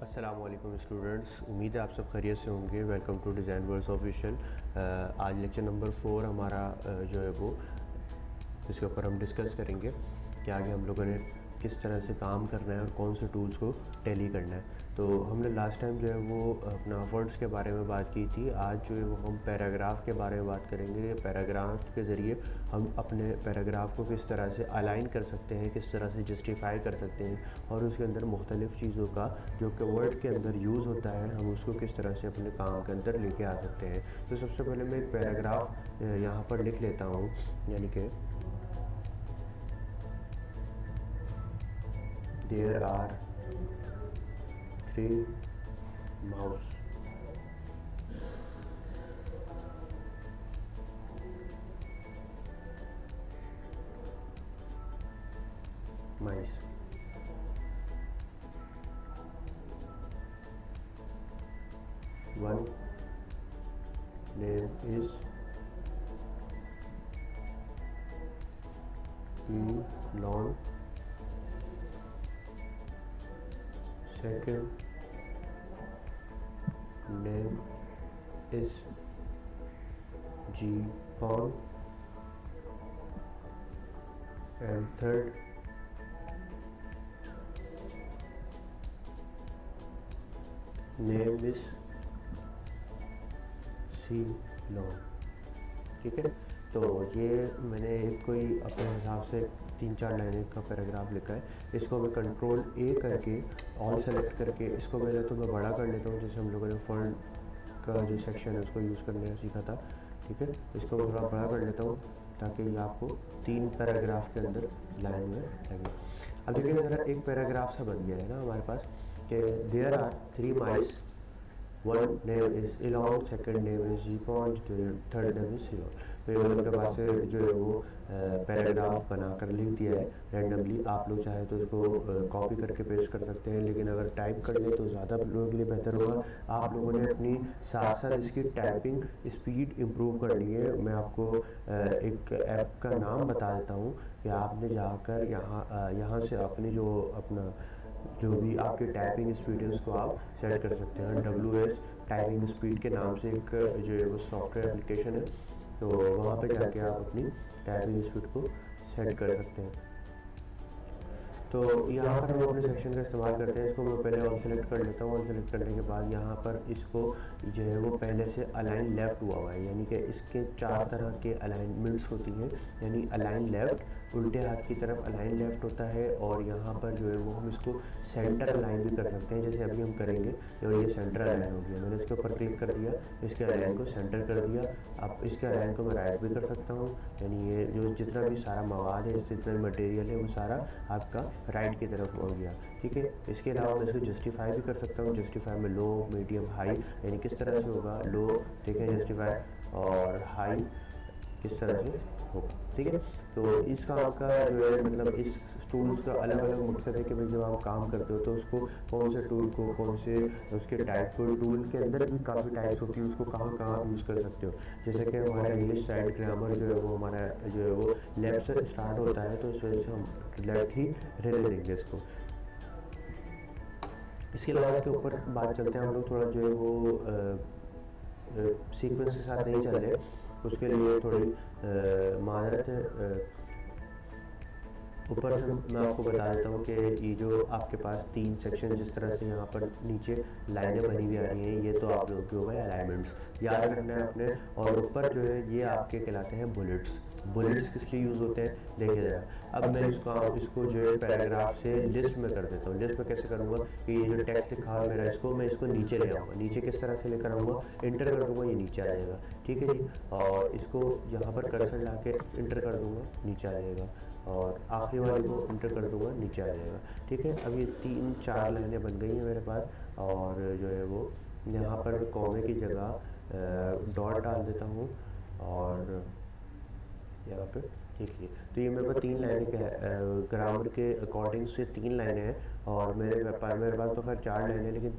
अस्सलाम वालेकुम स्टूडेंट्स, उम्मीद है आप सब खैरियत से होंगे। Welcome to design world official. आज लेक्चर नंबर 4 हमारा जो है वो इसके ऊपर हम डिस्कस करेंगे कि आगे हम लोगों ने किस तरह से काम करना है और कौन से टूल्स को टैली करना है। तो हमने लास्ट टाइम जो है वो अपना फॉन्ट्स के बारे में बात की थी। आज जो है वो हम पैराग्राफ के बारे में बात करेंगे। पैराग्राफ के ज़रिए हम अपने पैराग्राफ को किस तरह से अलाइन कर सकते हैं, किस तरह से जस्टिफाई कर सकते हैं और उसके अंदर मुख्तलिफ़ चीज़ों का जो कि वर्ड के अंदर यूज़ होता है हम उसको किस तरह से अपने काम के अंदर लेके आ सकते हैं। तो सबसे पहले मैं एक पैराग्राफ यहाँ पर लिख लेता हूँ, यानी कि There are 3 mouse. Mice. One name is Elon. Second name is G-Paul and third name is C-Long। ठीक है, तो ये मैंने कोई अपने हिसाब से 3-4 लाइनें का पैराग्राफ लिखा है। इसको मैं कंट्रोल ए करके ऑल सेलेक्ट करके इसको पहले तो मैं बड़ा कर लेता हूँ, जैसे हम लोगों ने फॉन्ट का जो सेक्शन है उसको यूज़ करने का सीखा था। ठीक है, इसको मैं थोड़ा बड़ा कर लेता हूँ ताकि ये आपको 3 पैराग्राफ के अंदर लाइन में लगे। अब देखिए मेरा एक पैराग्राफ सा बन गया है ना हमारे पास कि there are 3 mice, one name is Elong, second name is Gipon, third name is Ceylon. तो ये उनके पास जो है वो पैराग्राफ बना कर लिख दिया है रैंडमली। आप लोग चाहे तो इसको कॉपी करके पेस्ट कर सकते हैं, लेकिन अगर टाइप कर लें तो ज़्यादा लोगों के लिए बेहतर होगा। आप लोगों ने अपनी साथ साथ इसकी टाइपिंग स्पीड इम्प्रूव करनी है। मैं आपको एक ऐप का नाम बता देता हूँ कि आपने जाकर यहाँ से अपनी जो भी आपकी टाइपिंग स्पीड है उसको आप सेट कर सकते हैं। WS टाइपिंग स्पीड के नाम से एक जो है वो सॉफ्टवेयर एप्लीकेशन है, तो वहाँ पे जाके आप अपनी टाइपिंग स्पीड को सेट कर सकते हैं। तो यहाँ पर हम अपने सेक्शन का इस्तेमाल करते हैं। इसको मैं पहले ऑन सेलेक्ट कर लेता हूँ। ऑन सेलेक्ट करने के बाद यहाँ पर इसको जो है वो पहले से अलाइन लेफ्ट हुआ है, यानी कि इसके 4 तरह के अलाइनमेंट्स होती हैं। यानी अलाइन लेफ्ट उल्टे हाथ की तरफ अलाइन लेफ्ट होता है, और यहाँ पर जो है वो हम इसको सेंटर अलाइन भी कर सकते हैं, जैसे अभी हम करेंगे। और ये सेंटर अलाइन हो गया, मैंने इसके ऊपर क्लिक कर दिया, इसके अलाइन को सेंटर कर दिया। अब इसके अलाइन को मैं राइट भी कर सकता हूँ, यानी ये जो जितना भी सारा मवाद है, जितना भी मटेरियल है वो सारा आपका राइट की तरफ हो गया। ठीक है, इसके अलावा मैं इसको जस्टिफाई भी कर सकता हूँ। जस्टिफाई में लो, मीडियम, हाई, यानी किस तरह से होगा लो, ठीक है, जस्टिफाई, और हाई किस तरह से होगा। ठीक है, तो इस काम का जो है मतलब इस टूल्स का अलग अलग मकसद है कि भाई जब आप काम करते हो तो उसको कौन से टूल को, कौन से उसके टाइप को, टूल के अंदर भी काफ़ी टाइप्स होती है, उसको कहाँ कहाँ यूज़ कर सकते हो। जैसे कि हमारा इंग्लिश साइड ग्रामर जो है वो हमारा जो है वो लेफ्ट से स्टार्ट होता है, तो इस वजह से हम लेफ्ट ही रहने देंगे इसको। इसके अलावा इसके ऊपर बात चलते हैं हम लोग थोड़ा जो है वो सीक्वेंस के साथ नहीं चल रहे, उसके लिए थोड़ी माजरत है। ऊपर से मैं आपको बता देता हूँ कि ये जो आपके पास 3 सेक्शन जिस तरह से यहाँ पर नीचे लाइनें बनी हुई आ रही हैं, ये तो आप लोगों के हो गए अलाइनमेंट्स, याद रखना है अपने। और ऊपर जो है ये आपके कहलाते हैं बुलेट्स। बुलेट्स किस लिए यूज़ होते हैं देखिए ज़रा। अब मैं इसको जो है पैराग्राफ से लिस्ट में कर देता हूँ। लिस्ट में कैसे करूँगा कि ये जो टेक्स्ट लिखा है मेरा, इसको मैं इसको नीचे ले आऊँगा। नीचे किस तरह से लेकर आऊँगा, इंटर कर दूँगा, ये नीचे आ जाएगा। ठीक है जी, और इसको यहाँ पर कर्सर ला के इंटर कर दूँगा, नीचे आ जाएगा, और आखिरी वाले को इंटर कर दूँगा, नीचे आ जाएगा। ठीक है, अब ये 3-4 लाइनें बन गई हैं मेरे पास, और जो है वो यहाँ पर कॉमे की जगह डॉट डाल देता हूँ, और यहाँ पे ठीक है। तो ये मेरे पास 3 लाइनें ग्रामर के अकॉर्डिंग से 3 लाइनें हैं, और मेरे पास तो खैर 4 लाइनें, लेकिन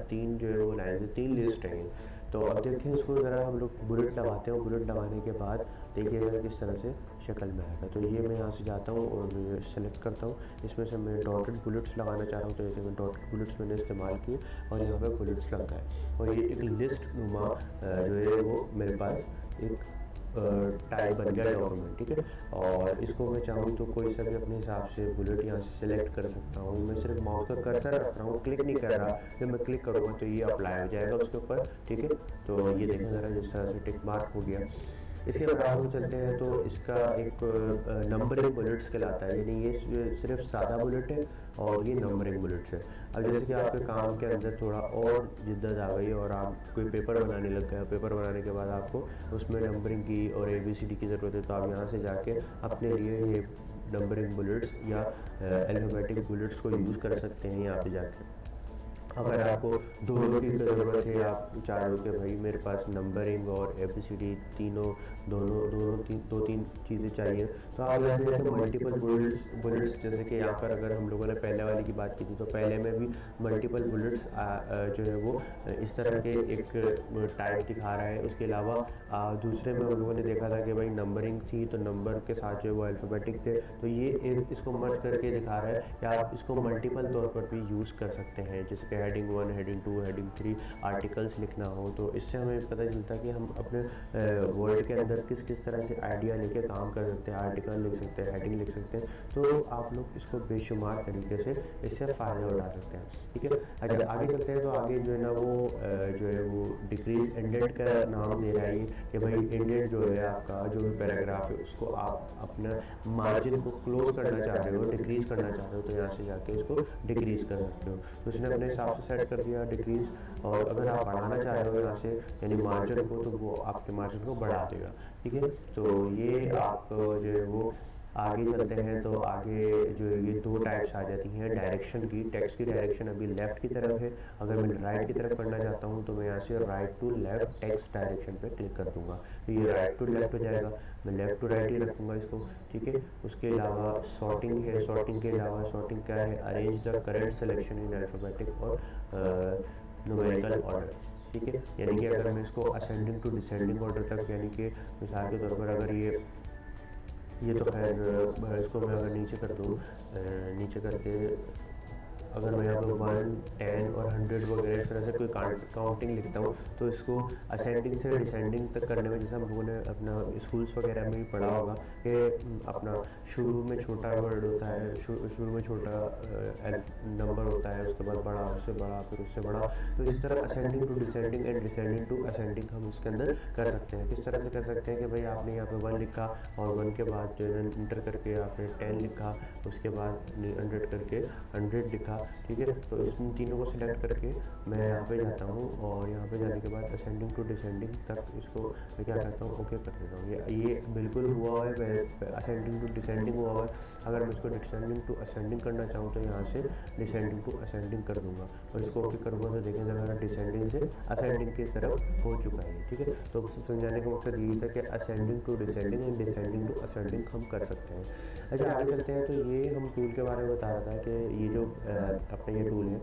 तीन जो है वो लाइन 3 लिस्ट हैं। तो अब देखें इसको ज़रा हम लोग बुलेट लगाते हैं, बुलेट लगाने के बाद देखिएगा किस तरह से शक्ल में आएगा। तो ये मैं यहाँ से जाता हूँ और सेलेक्ट करता हूँ, इसमें से मैं डॉटेड बुलेट्स लगाना चाह रहा हूँ, तो जैसे मैं डॉटेड बुलेट्स मैंने इस्तेमाल किए और यहाँ पे बुलेट्स लग गए और ये एक लिस्ट नुमा जो है वो मेरे पास एक टाइप बन गया डॉक्यूमेंट, ठीक है। और इसको मैं चाहूँ तो कोई सा भी अपने हिसाब से बुलेट यहाँ से सिलेक्ट कर सकता हूँ। मैं सिर्फ माउस का कर्सर रख रहा हूँ, क्लिक नहीं कर रहा। जब मैं क्लिक करूँगा तो ये अप्लाई हो जाएगा उसके ऊपर, ठीक है। तो ये देखें ज़रा जिस तरह से टिक मार्क हो गया। इसके बाद हम चलते हैं तो इसका एक नंबरिंग बुलेट्स कहलाता है, यानी ये सिर्फ सादा बुलेट है और ये नंबरिंग बुलेट्स है। अब जैसे कि आपके काम के अंदर थोड़ा और जिद्दत आ गई और आप कोई पेपर बनाने लग गए, पेपर बनाने के बाद आपको उसमें नंबरिंग की और ABCD की ज़रूरत है, तो आप यहाँ से जाके अपने लिए ये नंबरिंग बुलेट्स या अल्फ़ाबेटिक बुलेट्स को यूज़ कर सकते हैं यहाँ पे जाके। अगर आपको दोनों की ज़रूरत है, आप चाह लो कि भाई मेरे पास नंबरिंग और ABCD तीनों दो तीन चीज़ें चाहिए, तो आप यहाँ से मल्टीपल बुलेट्स जैसे कि यहाँ पर अगर हम लोगों ने पहले वाली की बात की थी, तो पहले में भी मल्टीपल बुलेट्स जो है वो इस तरह के एक टाइप दिखा रहा है। उसके अलावा दूसरे में हम लोगों ने देखा था कि भाई नंबरिंग थी, तो नंबर के साथ जो है वो अल्फ़ाबेटिक थे, तो ये इसको मर्ज करके दिखा रहा है कि आप इसको मल्टीपल तौर पर भी यूज़ कर सकते हैं। जैसे हेडिंग 1, हेडिंग 2, हेडिंग 3 आर्टिकल्स लिखना हो, तो इससे हमें पता चलता है कि हम अपने वर्ड के अंदर किस तरह से आइडिया लेके काम कर सकते हैं। आर्टिकल लिख सकते हैं, हेडिंग लिख सकते हैं, तो आप लोग इसको बेशुमार तरीके से इससे फ़ायदा उठा सकते हैं, ठीक है। अच्छा आगे चलते हैं, तो आगे जो है ना वो जो है वो डिक्रीज एंडेड का नाम दे रहा है कि भाई एंडेड जो है आपका जो भी पैराग्राफ है उसको आप अपना मार्जिन को क्लोज करना चाह रहे हो, डिक्रीज करना चाह रहे हो, तो यहाँ से जाके इसको डिक्रीज कर सकते हो। तो उसने अपने हिसाब से सेट कर दिया डिक्रीज, और अगर आप बढ़ाना चाह रहे हो यहाँ से यानी मार्जिन को, तो वो आपके मार्जिन को बढ़ा देगा, ठीक है। तो ये आप जो है वो आगे चलते हैं, तो आगे जो ये दो टाइप्स आ जाती हैं डायरेक्शन की। टेक्स्ट की डायरेक्शन अभी लेफ़्ट की तरफ है, अगर मैं राइट की तरफ करना चाहता हूँ तो मैं यहाँ से right to left text direction पे क्लिक कर दूंगा, तो ये राइट टू लेफ़्ट हो जाएगा। मैं लेफ़्ट टू राइट ही रखूँगा इसको, ठीक है। उसके अलावा सॉर्टिंग है, सॉर्टिंग के अलावा सॉर्टिंग क्या है, arrange the correct selection in alphabetic और न्यूमेरिकल ऑर्डर, ठीक है। यानी कि अगर मैं इसको असेंडिंग टू डिसेंडिंग ऑर्डर तक, यानी कि मिसाल के तौर पर अगर ये तो खैर इसको मैं अगर नीचे कर दूँ, नीचे करके अगर मैं यहाँ पर 1, 10 और 100 वगैरह इस तरह से कोई काउंटिंग लिखता हूँ, तो इसको असेंडिंग से डिसेंडिंग तक करने में, जैसे हम लोगों ने अपना स्कूल्स वगैरह में भी पढ़ा होगा कि अपना शुरू में छोटा वर्ड होता है, शुरू में छोटा नंबर होता है, उसके बाद बड़ा, उससे बड़ा, फिर उससे बड़ा। तो इस तरह ascending to descending and descending to ascending हम इसके अंदर कर सकते हैं। किस तरह से कर सकते हैं कि भाई आपने यहाँ पे 1 लिखा और 1 के बाद जो है इंटर करके आपने 10 लिखा, उसके बाद 100 करके 100 लिखा, ठीक है। तो इन तीनों को सिलेक्ट करके मैं यहाँ पे जाता हूँ और यहाँ पे जाने के बाद असेंडिंग टू डिसेंडिंग तक इसको मैं क्या करता हूँ, ओके कर देता हूँ। ये बिल्कुल हुआ है, असेंडिंग टू डिसेंडिंग हुआ है। अगर मैं इसको डिसेंडिंग टू असेंडिंग करना चाहूँ तो यहाँ से डिसेंडिंग टू असेंडिंग कर दूँगा और इसको ओके करूँगा, तो देखें अगर डिसेंडिंग से असेंडिंग की तरफ हो चुका है, ठीक है। तो समझाने का मकसद यही था कि ascending to descending and descending to ascending हम कर सकते हैं। अच्छा आगे चलते हैं, तो ये हम टूल के बारे में बता रहा था कि ये जो अपना ये टूल है,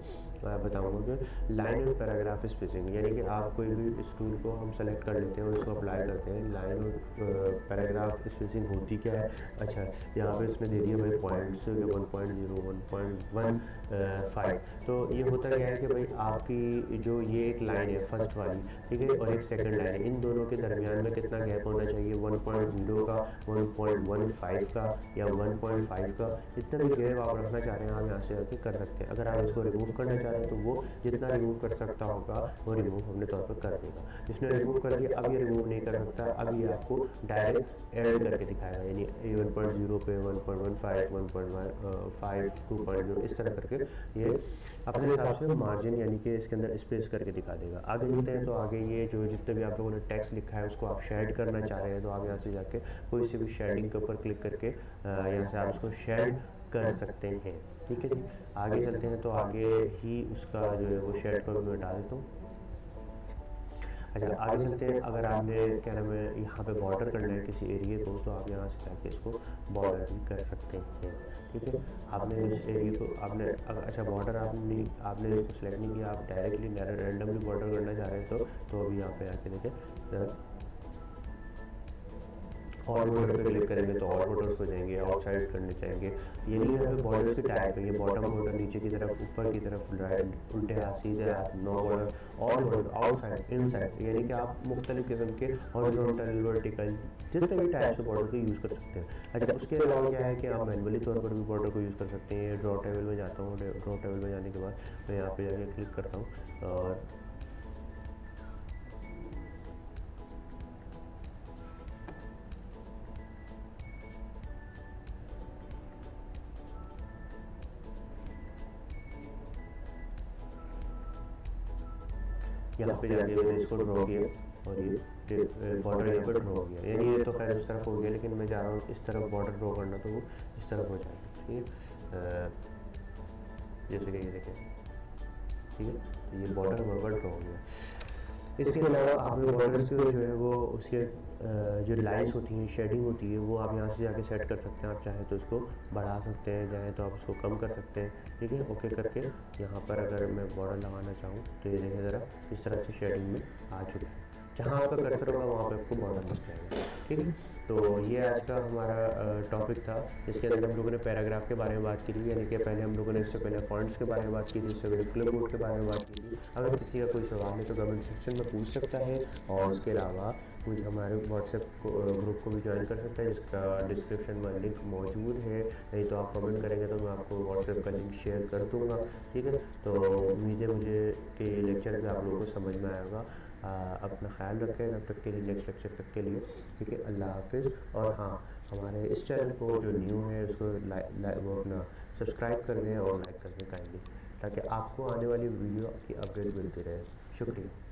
बताऊंगा कि लाइन और पैराग्राफ स्पेसिंग, यानी कि आप कोई भी इस टूल को हम सेलेक्ट कर लेते हैं और इसको अप्लाई करते हैं। लाइन और पैराग्राफ स्पेसिंग होती क्या है, अच्छा यहाँ पे इसने दे दिया भाई पॉइंट्स 1.0, 1.15, तो ये होता क्या है कि भाई आपकी जो ये एक लाइन है फर्स्ट वाली, ठीक है, और एक सेकंड लाइन है, इन दोनों के दरमियान में कितना गैप होना चाहिए, 1.0 का, 1.15 का या 1.5 का, जितना भी गैप आप रखना चाह रहे हैं आप यहाँ से आके कर सकते हैं। अगर आप इसको रिमूव करना चाह रहे हैं तो वो जितना रिमूव कर सकता होगा वो रिमूव अपने तौर पर कर देगा। जिसने रिमूव कर दिया अब ये रिमूव नहीं कर सकता, अब ये आपको डायरेक्ट ऐड करके दिखाएगा, यानी 1.0 पे 1.15, 1.15, 2.0 इस तरह करके ये अपने हिसाब से मार्जिन यानी कि इसके अंदर स्पेस करके दिखा देगा। आगे चलते हैं, तो आगे ये जो जितने भी आप लोगों ने टेक्स्ट लिखा है उसको आप शेड करना चाह रहे हैं, तो आप यहाँ से जाके कोई सी भी शेडिंग के ऊपर क्लिक करके यहाँ से आप उसको शेड कर सकते हैं, ठीक है जी। आगे चलते हैं, तो आगे ही उसका जो है वो शेड को मैं हटा देता हूँ। अच्छा आगे चलते हैं। अगर आपने क्या नाम है यहाँ पे बॉर्डर करना है किसी एरिया को, तो आप यहाँ से जाके इसको बॉर्डर भी कर सकते हैं। ठीक है, आपने इस एरिया को आपने अच्छा बॉर्डर आपने इसको सेलेक्ट नहीं किया, आप डायरेक्टली रैंडमली बॉर्डर करना चाह रहे हैं तो अभी यहाँ पे आके देखें और बॉर्डर पे क्लिक करेंगे तो और बॉर्डर्स हो जाएंगे। आउटसाइड करने चाहेंगे, ये नहीं है बॉर्डर्स के टाइप है, ये बॉटम बॉर्डर नीचे की तरफ, ऊपर की तरफ, राइट उल्टे हाथ सीधे हाथ, no border, all border, outside, inside, यानी कि आप मुख्तलिफ किस्म के हॉरिजॉन्टल, वर्टिकल, जितने भी टाइप से बॉर्डर को यूज़ कर सकते हैं। अच्छा उसके अलावा क्या है कि आप मैनुअली तौर पर भी बॉर्डर को यूज़ कर सकते हैं। ड्रॉ टेबल में जाता हूँ, ड्रॉ टेबल में जाने के बाद मैं यहाँ पे जाके क्लिक करता हूँ और यहाँ पे जाके मैंने इसको ड्रॉ किया और ये बॉर्डर यहाँ पर ड्रॉ हो गया। यानी ये तो खैर इस तरफ हो गया, लेकिन मैं जा रहा हूँ इस तरफ बॉर्डर ड्रॉ करना, तो वो इस तरफ हो जाएगा। ठीक है, जैसे कि ये देखें, ठीक है, तो ये बॉर्डर बराबर ड्रॉ हो गया। इसके अलावा आपने बॉर्डर्स के जो है वो उसके जो लाइन्स होती हैं, शेडिंग होती है, वो आप यहाँ से जाके सेट कर सकते हैं। आप चाहे तो उसको बढ़ा सकते हैं, चाहे तो आप उसको कम कर सकते हैं। ठीक है, ओके करके यहाँ पर अगर मैं बॉर्डर लगाना चाहूँ तो ये देखें ज़रा इस तरह से शेडिंग में आ चुका है। जहाँ आपका कर्सर होगा वहाँ पे आपको बॉर्डर लग जाएगा। ठीक है, तो ये आज का हमारा टॉपिक था, जिसके अंदर हम लोगों ने पैराग्राफ के बारे में बात की थी। यानी कि पहले हम लोगों ने इससे पहले फॉन्ट्स के बारे में बात की थी, इससे पहले क्लिप बोर्ड के बारे में बात की थी। अगर किसी का कोई सवाल है तो कमेंट सेक्शन में पूछ सकता है, और उसके अलावा मुझे हमारे व्हाट्सएप ग्रुप को भी ज्वाइन कर सकता है, जिसका डिस्क्रिप्शन में लिंक मौजूद है। नहीं तो आप कमेंट करेंगे तो मैं आपको व्हाट्सएप का लिंक शेयर कर दूँगा। ठीक है, तो उम्मीद है मुझे कि लेक्चर भी आप लोगों को समझ में आएगा। अपना ख्याल रखें तब तक के लिए, नेक्स्ट लेक्चर तक के लिए। ठीक है, अल्लाह हाफिज़। और हाँ, हमारे इस चैनल को जो न्यू है उसको वो अपना सब्सक्राइब कर दें और लाइक कर दें काइंडली, ताकि आपको आने वाली वीडियो की अपडेट मिलती रहे। शुक्रिया।